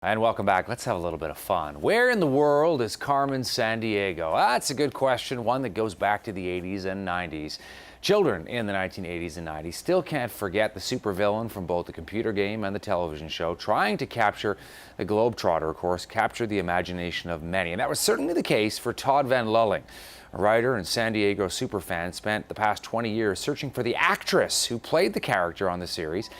And welcome back. Let's have a little bit of fun. Where in the world is Carmen Sandiego? That's a good question, one that goes back to the 80s and 90s. Children in the 1980s and 90s still can't forget the supervillain from both the computer game and the television show, trying to capture the Globetrotter, of course, capture the imagination of many. And that was certainly the case for Todd Van Luling. A writer and Sandiego superfan spent the past 20 years searching for the actress who played the character on the series.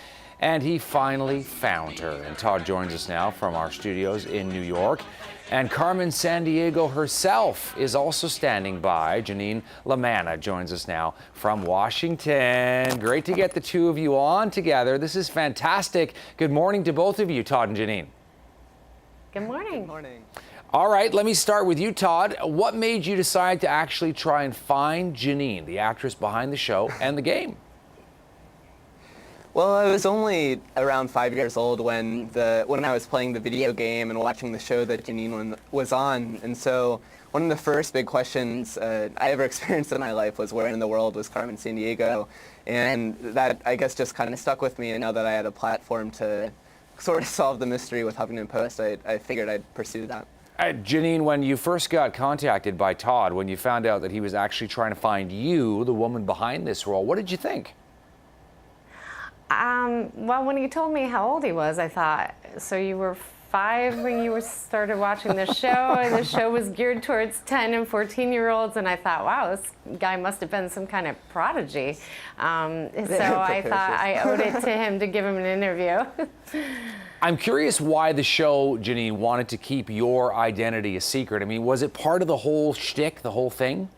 And he finally found her. And Todd joins us now from our studios in New York. And Carmen Sandiego herself is also standing by. Janine La Manna joins us now from Washington. Great to get the two of you on together. This is fantastic. Good morning to both of you, Todd and Janine. Good morning. Good morning. All right, let me start with you, Todd. What made you decide to actually try and find Janine, the actress behind the show and the game? Well, I was only around 5 years old when I was playing the video game and watching the show that Jeanine was on, and so one of the first big questions I ever experienced in my life was where in the world was Carmen Sandiego, and that I guess just kind of stuck with me. And now that I had a platform to sort of solve the mystery with Huffington Post, I figured I'd pursue that. Janine, when you first got contacted by Todd, when you found out that he was actually trying to find you, the woman behind this role, what did you think? Well, when he told me how old he was, I thought, so you were 5 when you started watching the show, and the show was geared towards 10 and 14-year-olds, and I thought, wow, this guy must have been some kind of prodigy. So I thought I owed it to him to give him an interview. I'm curious why the show, Janine, wanted to keep your identity a secret. I mean, was it part of the whole shtick, the whole thing?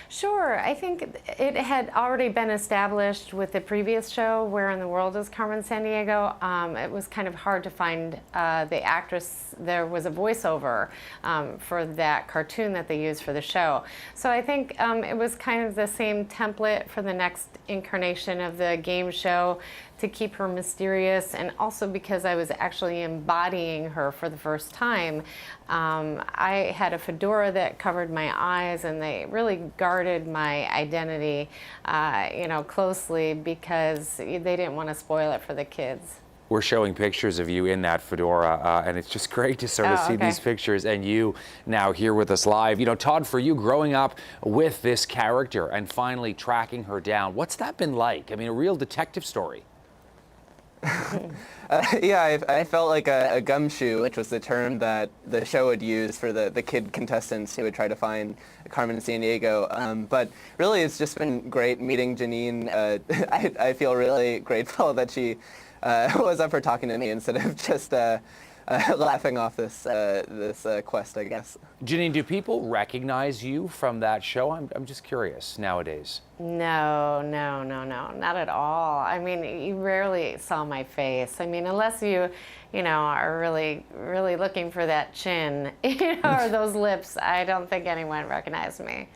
Sure. I think it had already been established with the previous show, Where in the World is Carmen Sandiego? It was kind of hard to find the actress. There was a voiceover for that cartoon that they used for the show. So I think it was kind of the same template for the next incarnation of the game show, to keep her mysterious, and also because I was actually embodying her for the first time. I had a fedora that covered my eyes, and they really guarded my identity, closely, because they didn't want to spoil it for the kids. We're showing pictures of you in that fedora, and it's just great to sort of see these pictures and you now here with us live. You know, Todd, for you growing up with this character and finally tracking her down, what's that been like? I mean, a real detective story. Yeah, I felt like a gumshoe, which was the term that the show would use for the kid contestants who would try to find Carmen Sandiego. But really, it's just been great meeting Janine. I feel really grateful that she was up for talking to me instead of just laughing off this quest, I guess. Janine, do people recognize you from that show? I'm just curious nowadays. No, not at all. I mean, you rarely saw my face. I mean, unless you are really, really looking for that chin, or those lips, I don't think anyone recognized me.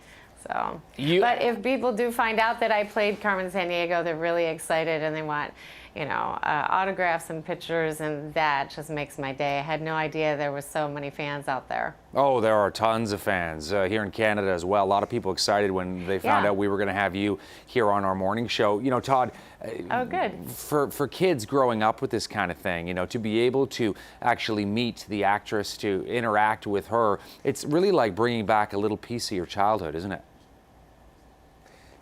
So, but if people do find out that I played Carmen Sandiego, they're really excited and they want, autographs and pictures, and that just makes my day. I had no idea there were so many fans out there. Oh, there are tons of fans here in Canada as well. A lot of people excited when they found out we were going to have you here on our morning show. You know, Todd, oh, good. For kids growing up with this kind of thing, to be able to actually meet the actress, to interact with her, it's really like bringing back a little piece of your childhood, isn't it?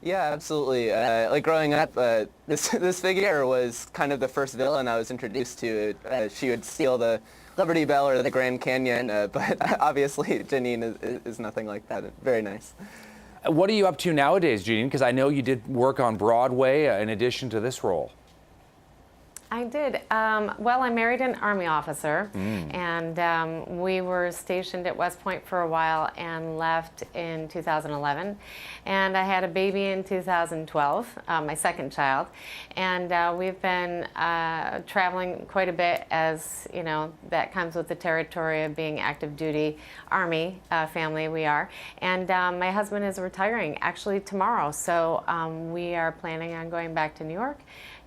Yeah, absolutely. Like growing up, this figure was kind of the first villain I was introduced to. She would steal the Liberty Bell or the Grand Canyon, but obviously Janine is nothing like that. Very nice. What are you up to nowadays, Janine? Because I know you did work on Broadway in addition to this role. I did. Well, I married an Army officer, and we were stationed at West Point for a while and left in 2011. And I had a baby in 2012, my second child. And we've been traveling quite a bit, as that comes with the territory of being active duty Army family we are. And my husband is retiring actually tomorrow, so we are planning on going back to New York.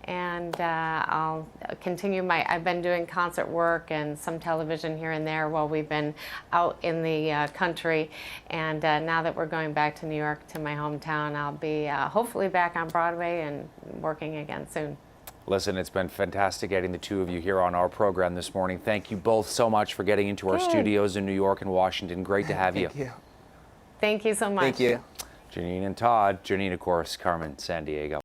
And I'll continue I've been doing concert work and some television here and there while we've been out in the country. And now that we're going back to New York, to my hometown, I'll be hopefully back on Broadway and working again soon. Listen, it's been fantastic getting the two of you here on our program this morning. Thank you both so much for getting into our studios in New York and Washington. Great to have you. Thank you. Thank you so much. Thank you. Janine and Todd. Janine, of course, Carmen Sandiego.